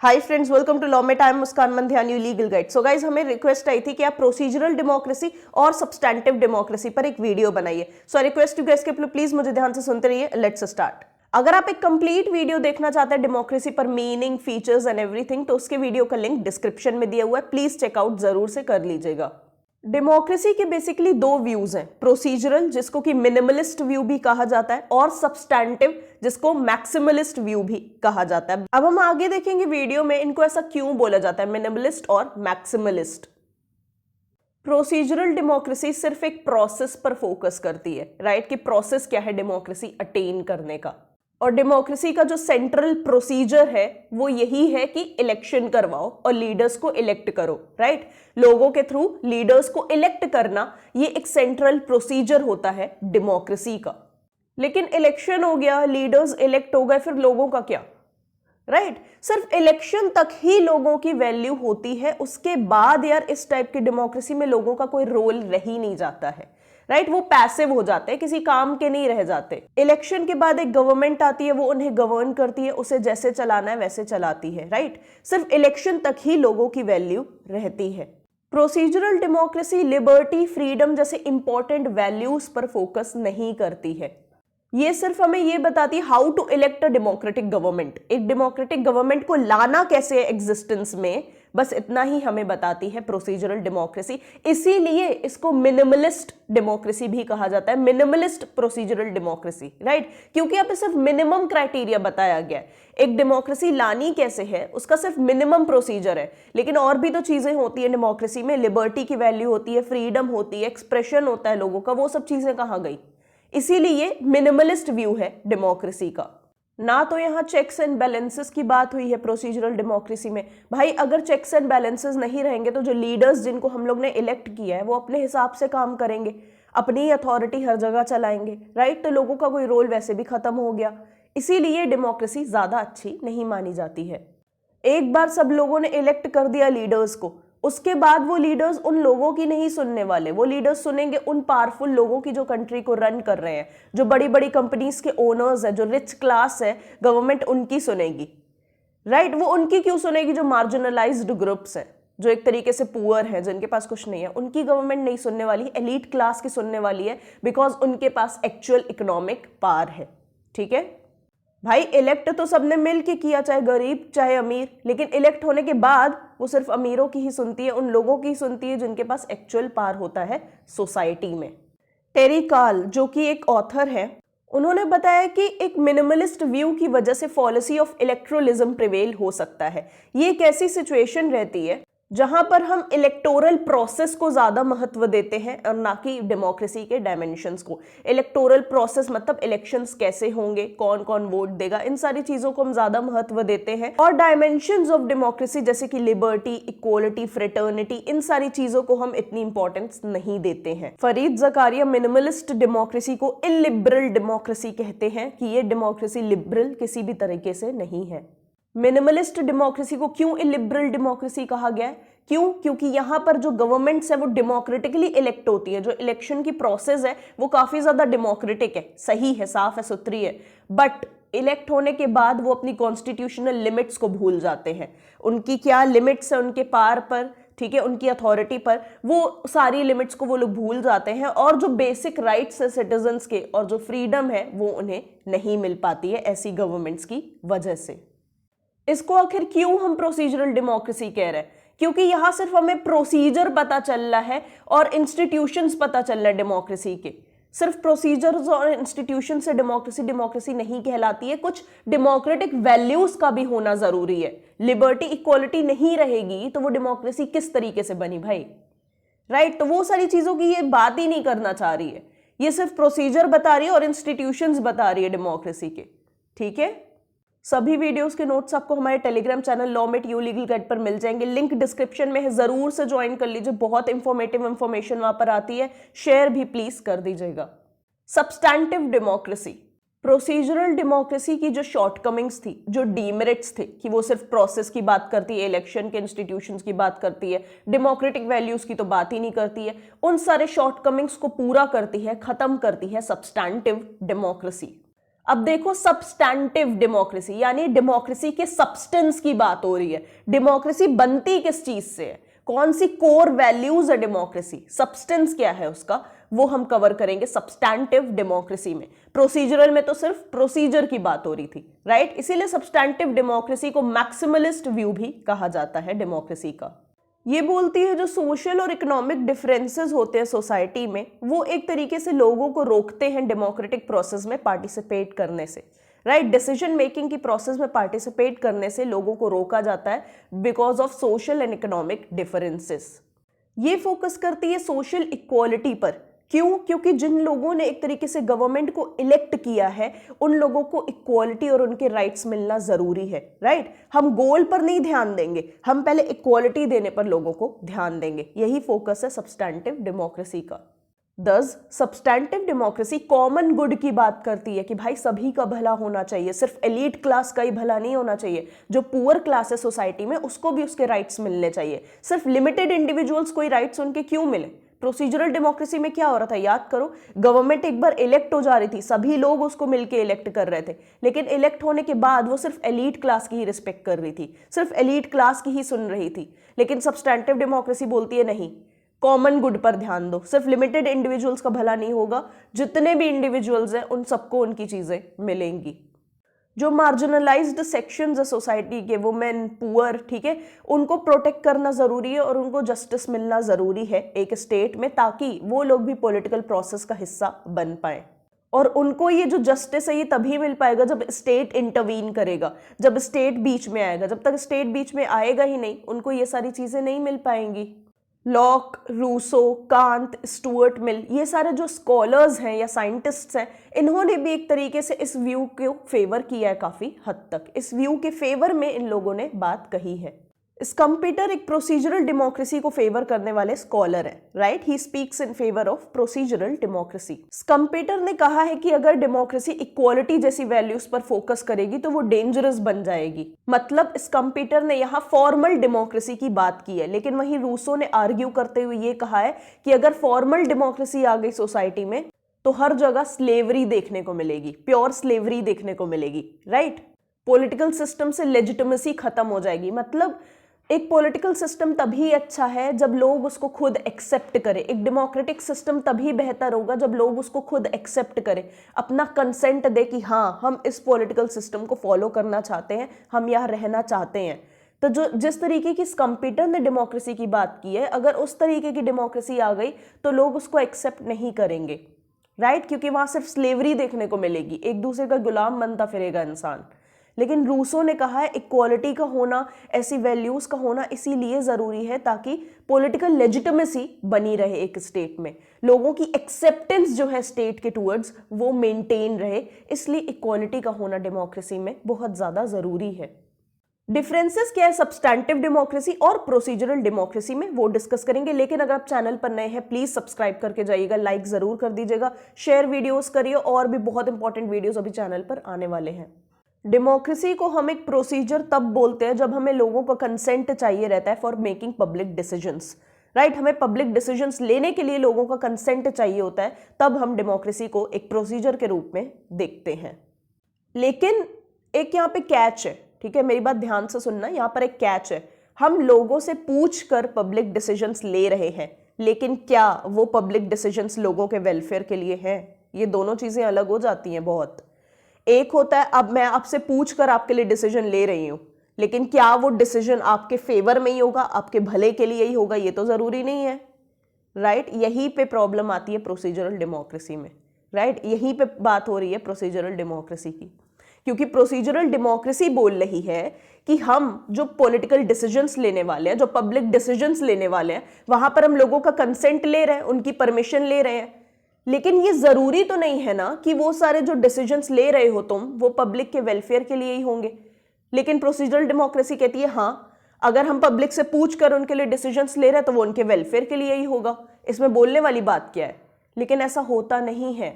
Hi friends, welcome to law में time Muskan Mandhyani legal guide. So guys, हमें request आई थी कि आप प्रोसीजरल डेमोक्रेसी और सब्सटैंटिव डेमोक्रेसी पर एक वीडियो बनाइए। So I request you guys कि प्लीज मुझे ध्यान से सुनते रहिए। Let's start. अगर आप एक कंप्लीट वीडियो देखना चाहते हैं डेमोक्रेसी पर, मीनिंग, फीचर्स एंड एवरीथिंग, तो उसके वीडियो का लिंक डिस्क्रिप्शन में दिया हुआ है, प्लीज चेकआउट जरूर से कर लीजिएगा। डेमोक्रेसी के बेसिकली दो व्यूज हैं, प्रोसीजरल जिसको कि मिनिमलिस्ट व्यू भी कहा जाता है और सब्सटैंटिव जिसको मैक्सिमलिस्ट व्यू भी कहा जाता है। अब हम आगे देखेंगे वीडियो में इनको ऐसा क्यों बोला जाता है, मिनिमलिस्ट और मैक्सिमलिस्ट। प्रोसीजरल डेमोक्रेसी सिर्फ एक प्रोसेस पर फोकस करती है, राइट, कि प्रोसेस क्या है डेमोक्रेसी अटेन करने का। और डेमोक्रेसी का जो सेंट्रल प्रोसीजर है वो यही है कि इलेक्शन करवाओ और लीडर्स को इलेक्ट करो, राइट। लोगों के थ्रू लीडर्स को इलेक्ट करना ये एक सेंट्रल प्रोसीजर होता है डेमोक्रेसी का। लेकिन इलेक्शन हो गया, लीडर्स इलेक्ट हो गए, फिर लोगों का क्या, राइट। सिर्फ इलेक्शन तक ही लोगों की वैल्यू होती है, उसके बाद यार इस टाइप की डेमोक्रेसी में लोगों का कोई रोल रह ही नहीं जाता है, राइट। वो पैसिव हो जाते हैं, किसी काम के नहीं रह जाते। इलेक्शन के बाद एक गवर्नमेंट आती है, वो उन्हें गवर्न करती है, उसे जैसे चलाना है वैसे चलाती है, राइट। सिर्फ इलेक्शन तक ही लोगों की वैल्यू रहती है। प्रोसीजरल डेमोक्रेसी लिबर्टी, फ्रीडम जैसे इंपॉर्टेंट वैल्यूज पर फोकस नहीं करती है। ये सिर्फ हमें ये बताती है how to elect a democratic government, एक डेमोक्रेटिक गवर्नमेंट को लाना कैसे है एग्जिस्टेंस में, बस इतना ही हमें बताती है प्रोसीजरल डेमोक्रेसी। इसीलिए इसको मिनिमलिस्ट डेमोक्रेसी भी कहा जाता है, मिनिमलिस्ट प्रोसीजरल डेमोक्रेसी, राइट, क्योंकि यहाँ पे सिर्फ मिनिमम क्राइटेरिया बताया गया है। एक डेमोक्रेसी लानी कैसे है उसका सिर्फ मिनिमम प्रोसीजर है, लेकिन और भी तो चीजें होती है डेमोक्रेसी में, लिबर्टी की वैल्यू होती है, फ्रीडम होती है, एक्सप्रेशन होता है लोगों का, वो सब चीजें कहाँ गई। इसीलिए मिनिमलिस्ट व्यू है डेमोक्रेसी का। ना तो यहां चेक्स एंड बैलेंसेस की बात हुई है प्रोसीजरल डेमोक्रेसी में। भाई अगर चेक्स एंड बैलेंसेस नहीं रहेंगे तो जो लीडर्स जिनको हम लोग ने इलेक्ट किया है वो अपने हिसाब से काम करेंगे, अपनी अथॉरिटी हर जगह चलाएंगे, राइट। तो लोगों का कोई रोल वैसे भी खत्म हो गया। इसीलिए डेमोक्रेसी ज्यादा अच्छी नहीं मानी जाती है। एक बार सब लोगों ने इलेक्ट कर दिया लीडर्स को, उसके बाद वो लीडर्स उन लोगों की नहीं सुनने वाले, वो लीडर्स सुनेंगे उन पावरफुल लोगों की जो कंट्री को रन कर रहे हैं, जो बड़ी बड़ी कंपनीज के ओनर्स है, जो रिच क्लास है, गवर्नमेंट उनकी सुनेगी, राइट। वो उनकी क्यों सुनेगी? जो मार्जिनलाइज्ड ग्रुप्स हैं, जो एक तरीके से पुअर है, जिनके पास कुछ नहीं है, उनकी गवर्नमेंट नहीं सुनने वाली, एलीट क्लास की सुनने वाली है, बिकॉज उनके पास एक्चुअल इकोनॉमिक पावर है, ठीक है। भाई इलेक्ट तो सबने मिल के किया, चाहे गरीब चाहे अमीर, लेकिन इलेक्ट होने के बाद वो सिर्फ अमीरों की ही सुनती है, उन लोगों की ही सुनती है जिनके पास एक्चुअल पावर होता है सोसाइटी में। टेरी काल जो कि एक ऑथर है, उन्होंने बताया कि एक मिनिमलिस्ट व्यू की वजह से पॉलिसी ऑफ इलेक्ट्रोलिज्म प्रिवेल हो सकता है। ये एक ऐसी सिचुएशन रहती है जहां पर हम इलेक्टोरल प्रोसेस को ज्यादा महत्व देते हैं और ना कि डेमोक्रेसी के डायमेंशंस को। इलेक्टोरल प्रोसेस मतलब इलेक्शंस कैसे होंगे, कौन कौन वोट देगा, इन सारी चीजों को हम ज्यादा महत्व देते हैं। और डायमेंशंस ऑफ डेमोक्रेसी जैसे कि लिबर्टी, इक्वालिटी, फ्रेटर्निटी, इन सारी चीजों को हम इतनी इंपॉर्टेंस नहीं देते हैं। फरीद ज़कारिया मिनिमलिस्ट डेमोक्रेसी को इलिबरल डेमोक्रेसी कहते हैं कि ये डेमोक्रेसी लिबरल किसी भी तरीके से नहीं है। मिनिमलिस्ट डेमोक्रेसी को क्यों इलिबरल डेमोक्रेसी कहा गया है? क्यों? क्योंकि यहां पर जो गवर्नमेंट्स है वो डेमोक्रेटिकली इलेक्ट होती है, जो इलेक्शन की प्रोसेस है वो काफी ज्यादा डेमोक्रेटिक है, सही है, साफ है, सुथरी है। बट इलेक्ट होने के बाद वो अपनी कॉन्स्टिट्यूशनल लिमिट्स को भूल जाते हैं। उनकी क्या लिमिट्स है उनके पावर पर, ठीक है, उनकी अथॉरिटी पर, वो सारी लिमिट्स को वो लोग भूल जाते हैं और जो बेसिक राइट्स है सिटीजन्स के और जो फ्रीडम है वो उन्हें नहीं मिल पाती है ऐसी गवर्नमेंट्स की वजह से। इसको आखिर क्यों हम प्रोसीजरल डेमोक्रेसी कह रहे हैं? क्योंकि यहां सिर्फ हमें प्रोसीजर पता चल रहा है और इंस्टीट्यूशंस पता चल रहा है डेमोक्रेसी के। सिर्फ प्रोसीजर्स और इंस्टीट्यूशन से डेमोक्रेसी नहीं कहलाती है, कुछ डेमोक्रेटिक वैल्यूज का भी होना जरूरी है। लिबर्टी, इक्वालिटी नहीं रहेगी तो वो डेमोक्रेसी किस तरीके से बनी भाई, राइट। तो वो सारी चीजों की ये बात ही नहीं करना चाह रही है, ये सिर्फ प्रोसीजर बता रही है और इंस्टीट्यूशंस बता रही है डेमोक्रेसी के, ठीक है। सभी वीडियोस के नोट्स आपको हमारे Telegram channel law mate you legal guide पर मिल जाएंगे, लिंक डिस्क्रिप्शन में है, जरूर से ज्वाइन कर लीजिए, बहुत इंफॉर्मेटिव इंफॉर्मेशन वहां पर आती है, शेयर भी प्लीज कर दीजिएगा। सब्सटैंटिव डेमोक्रेसी, प्रोसीजरल डेमोक्रेसी की जो शॉर्टकमिंग्स थी, जो डीमेरिट्स थे कि वो सिर्फ प्रोसेस की बात करती है, इलेक्शन के इंस्टीट्यूशंस की बात करती है, डेमोक्रेटिक वैल्यूज की तो बात ही नहीं करती है, उन सारे शॉर्टकमिंग्स को पूरा करती है, खत्म करती है सब्सटैंटिव डेमोक्रेसी। अब देखो सब्सटैंटिव डेमोक्रेसी, यानी डेमोक्रेसी के सब्सटेंस की बात हो रही है। डेमोक्रेसी बनती किस चीज से है, कौन सी कोर वैल्यूज है डेमोक्रेसी, सब्सटेंस क्या है उसका, वो हम कवर करेंगे सब्सटैंटिव डेमोक्रेसी में। प्रोसीजरल में तो सिर्फ प्रोसीजर की बात हो रही थी, राइट। इसीलिए सब्सटैंटिव डेमोक्रेसी को मैक्सिमलिस्ट व्यू भी कहा जाता है डेमोक्रेसी का। ये बोलती है जो सोशल और इकोनॉमिक डिफरेंसेस होते हैं सोसाइटी में, वो एक तरीके से लोगों को रोकते हैं डेमोक्रेटिक प्रोसेस में पार्टिसिपेट करने से, राइट। डिसीजन मेकिंग की प्रोसेस में पार्टिसिपेट करने से लोगों को रोका जाता है because of social and economic differences. ये फोकस करती है सोशल इक्वालिटी पर। क्यों? क्योंकि जिन लोगों ने एक तरीके से गवर्नमेंट को इलेक्ट किया है, उन लोगों को इक्वालिटी और उनके राइट्स मिलना जरूरी है, राइट। हम गोल पर नहीं ध्यान देंगे, हम पहले इक्वालिटी देने पर लोगों को ध्यान देंगे। यही फोकस है सब्सटैंटिव डेमोक्रेसी का। दस सब्सटैंटिव डेमोक्रेसी कॉमन गुड की बात करती है कि भाई सभी का भला होना चाहिए, सिर्फ एलीट क्लास का ही भला नहीं होना चाहिए, जो पुअर क्लास है सोसाइटी में उसको भी उसके राइट्स मिलने चाहिए। सिर्फ लिमिटेड इंडिविजुअल्स को ही राइट्स उनके क्यों मिले? प्रोसीजरल डेमोक्रेसी में क्या हो रहा था, याद करो, गवर्नमेंट एक बार इलेक्ट हो जा रही थी, सभी लोग उसको मिलके इलेक्ट कर रहे थे, लेकिन इलेक्ट होने के बाद वो सिर्फ एलीट क्लास की ही रिस्पेक्ट कर रही थी, सिर्फ एलीट क्लास की ही सुन रही थी। लेकिन सब्सटैंटिव डेमोक्रेसी बोलती है नहीं, कॉमन गुड पर ध्यान दो, सिर्फ लिमिटेड इंडिविजुअल्स का भला नहीं होगा, जितने भी इंडिविजुअल्स हैं उन सबको उनकी चीजें मिलेंगी। जो मार्जिनलाइज्ड सेक्शंस है सोसाइटी के, वुमेन, पुअर, ठीक है, उनको प्रोटेक्ट करना जरूरी है और उनको जस्टिस मिलना जरूरी है एक स्टेट में, ताकि वो लोग भी पॉलिटिकल प्रोसेस का हिस्सा बन पाए। और उनको ये जो जस्टिस है ये तभी मिल पाएगा जब स्टेट इंटरवीन करेगा, जब स्टेट बीच में आएगा। जब तक स्टेट बीच में आएगा ही नहीं, उनको ये सारी चीजें नहीं मिल पाएंगी। Locke, Rousseau, Kant, Stuart Mill, ये सारे जो स्कॉलर्स हैं या साइंटिस्ट्स हैं, इन्होंने भी एक तरीके से इस व्यू को फेवर किया है काफी हद तक। इस व्यू के फेवर में इन लोगों ने बात कही है। स्कम्पेटर एक प्रोसीजरल डेमोक्रेसी को फेवर करने वाले स्कॉलर है, right. He speaks in favour of procedural democracy. Schumpeter ने कहा है कि अगर डेमोक्रेसी इक्वालिटी जैसी वैल्यूज पर फोकस करेगी तो वो डेंजरस बन जाएगी। मतलब स्कम्पेटर ने यहाँ फॉर्मल डेमोक्रेसी की बात की है, लेकिन वहीं रूसो ने आर्ग्यू करते हुए ये कहा है कि अगर फॉर्मल डेमोक्रेसी आ गई सोसाइटी में तो हर जगह स्लेवरी देखने को मिलेगी, प्योर स्लेवरी देखने को मिलेगी, राइट। पॉलिटिकल सिस्टम से लेजिटिमेसी खत्म हो जाएगी। मतलब एक पॉलिटिकल सिस्टम तभी अच्छा है जब लोग उसको खुद एक्सेप्ट करें। एक डेमोक्रेटिक सिस्टम तभी बेहतर होगा जब लोग उसको खुद एक्सेप्ट करें, अपना कंसेंट दे कि हाँ हम इस पॉलिटिकल सिस्टम को फॉलो करना चाहते हैं, हम यहाँ रहना चाहते हैं। तो जो जिस तरीके की स्कम्पेटर ने डेमोक्रेसी की बात की है, अगर उस तरीके की डेमोक्रेसी आ गई तो लोग उसको एक्सेप्ट नहीं करेंगे, राइट। क्योंकि वहां सिर्फ स्लेवरी देखने को मिलेगी, एक दूसरे का गुलाम बनता फिरेगा इंसान। लेकिन रूसो ने कहा है इक्वालिटी का होना, ऐसी वैल्यूज का होना इसीलिए जरूरी है ताकि पॉलिटिकल लेजिटिमेसी बनी रहे एक स्टेट में, लोगों की एक्सेप्टेंस जो है स्टेट के टूवर्ड्स वो मेंटेन रहे। इसलिए इक्वालिटी का होना डेमोक्रेसी में बहुत ज्यादा जरूरी है। डिफरेंसेस क्या है सब्सटैंटिव डेमोक्रेसी और प्रोसीजरल डेमोक्रेसी में, वो डिस्कस करेंगे। लेकिन अगर आप चैनल पर नए हैं प्लीज सब्सक्राइब करके जाइएगा, लाइक जरूर कर दीजिएगा, शेयर वीडियोस करिए, और भी बहुत इंपॉर्टेंट वीडियोस अभी चैनल पर आने वाले हैं। डेमोक्रेसी को हम एक प्रोसीजर तब बोलते हैं जब हमें लोगों का कंसेंट चाहिए रहता है for making public decisions, right. हमें पब्लिक डिसीजंस लेने के लिए लोगों का कंसेंट चाहिए होता है, तब हम डेमोक्रेसी को एक प्रोसीजर के रूप में देखते हैं। लेकिन एक यहाँ पे कैच है, ठीक है, मेरी बात ध्यान से सुनना, यहाँ पर एक कैच है। हम लोगों से पूछ कर पब्लिक डिसीजंस ले रहे हैं, लेकिन क्या वो पब्लिक डिसीजंस लोगों के वेलफेयर के लिए हैं? ये दोनों चीजें अलग हो जाती हैं बहुत। एक होता है अब मैं आपसे पूछ कर आपके लिए डिसीजन ले रही हूं, लेकिन क्या वो डिसीजन आपके फेवर में ही होगा, आपके भले के लिए ही होगा, ये तो जरूरी नहीं है, राइट। यहीं पे प्रॉब्लम आती है प्रोसीजरल डेमोक्रेसी में, राइट। यहीं पे बात हो रही है प्रोसीजरल डेमोक्रेसी की, क्योंकि प्रोसीजरल डेमोक्रेसी बोल रही है कि हम जो पॉलिटिकल डिसीजंस लेने वाले हैं, जो पब्लिक डिसीजंस लेने वाले हैं, वहां पर हम लोगों का कंसेंट ले रहे हैं, उनकी परमिशन ले रहे हैं। लेकिन ये जरूरी तो नहीं है ना कि वो सारे जो डिसीजंस ले रहे हो तुम वो पब्लिक के वेलफेयर के लिए ही होंगे। लेकिन प्रोसीजरल डेमोक्रेसी कहती है हाँ, अगर हम पब्लिक से पूछ कर उनके लिए डिसीजंस ले रहे हैं तो वो उनके वेलफेयर के लिए ही होगा। इसमें बोलने वाली बात क्या है? लेकिन ऐसा होता नहीं है।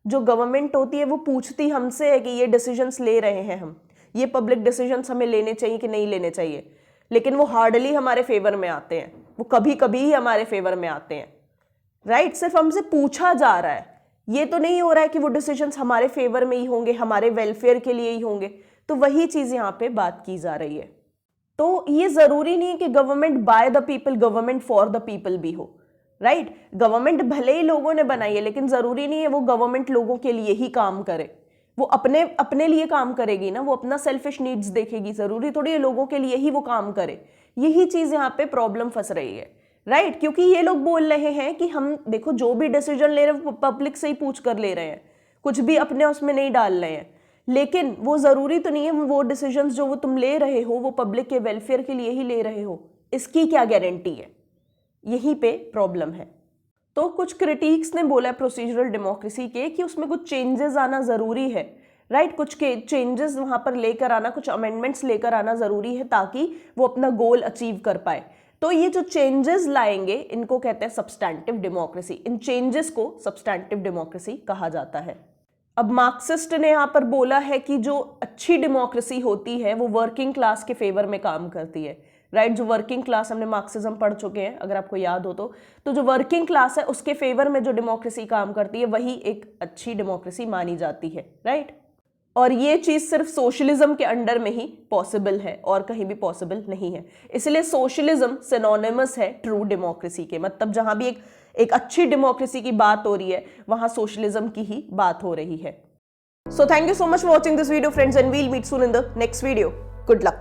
जो गवर्नमेंट होती है वो पूछती हमसे है कि ये डिसीजंस ले रहे हैं हम, ये पब्लिक डिसीजंस हमें लेने चाहिए कि नहीं लेने चाहिए, लेकिन वो हार्डली हमारे फेवर में आते हैं, वो कभी कभी ही हमारे फेवर में आते हैं, राइट। सिर्फ हमसे पूछा जा रहा है, ये तो नहीं हो रहा है कि वो डिसीजंस हमारे फेवर में ही होंगे, हमारे वेलफेयर के लिए ही होंगे। तो वही चीज यहाँ पे बात की जा रही है। तो ये जरूरी नहीं है कि government by the people, government for the people भी हो, राइट? गवर्नमेंट भले ही लोगों ने बनाई है, लेकिन जरूरी नहीं है वो गवर्नमेंट लोगों के लिए ही काम करे। वो अपने अपने लिए काम करेगी ना, वो अपना सेल्फिश नीड्स देखेगी, जरूरी थोड़ी है लोगों के लिए ही वो काम करे। यही चीज यहाँ पे प्रॉब्लम फंस रही है, राइट? क्योंकि ये लोग बोल रहे हैं कि हम देखो जो भी डिसीजन ले रहे हैं पब्लिक से ही पूछ कर ले रहे हैं, कुछ भी अपने उसमें नहीं डाल रहे हैं। लेकिन वो जरूरी तो नहीं है वो डिसीजंस जो वो तुम ले रहे हो वो पब्लिक के वेलफेयर के लिए ही ले रहे हो, इसकी क्या गारंटी है? यहीं पे प्रॉब्लम है। तो कुछ क्रिटिक्स ने बोला प्रोसीजरल डेमोक्रेसी के कि उसमें कुछ चेंजेस आना जरूरी है, राइट? कुछ के चेंजेस वहां पर लेकर आना, कुछ अमेंडमेंट्स लेकर आना जरूरी है ताकि वो अपना गोल अचीव कर पाए। तो ये जो चेंजेस लाएंगे इनको कहते हैं सब्सटैंटिव डेमोक्रेसी। इन चेंजेस को सब्सटैंटिव डेमोक्रेसी कहा जाता है। अब मार्क्सिस्ट ने यहाँ पर बोला है कि जो अच्छी डेमोक्रेसी होती है वो वर्किंग क्लास के फेवर में काम करती है, राइट? जो वर्किंग क्लास, हमने मार्क्सिज्म पढ़ चुके हैं अगर आपको याद हो तो जो वर्किंग क्लास है उसके फेवर में जो डेमोक्रेसी काम करती है वही एक अच्छी डेमोक्रेसी मानी जाती है, राइट? और ये चीज सिर्फ सोशलिज्म के अंडर में ही पॉसिबल है और कहीं भी पॉसिबल नहीं है। इसलिए सोशलिज्म सिनोनिमस है ट्रू डेमोक्रेसी के। मतलब जहां भी एक अच्छी डेमोक्रेसी की बात हो रही है वहां सोशलिज्म की ही बात हो रही है। So thank you so much for watching this video friends, and we'll meet soon in the next video. Good luck.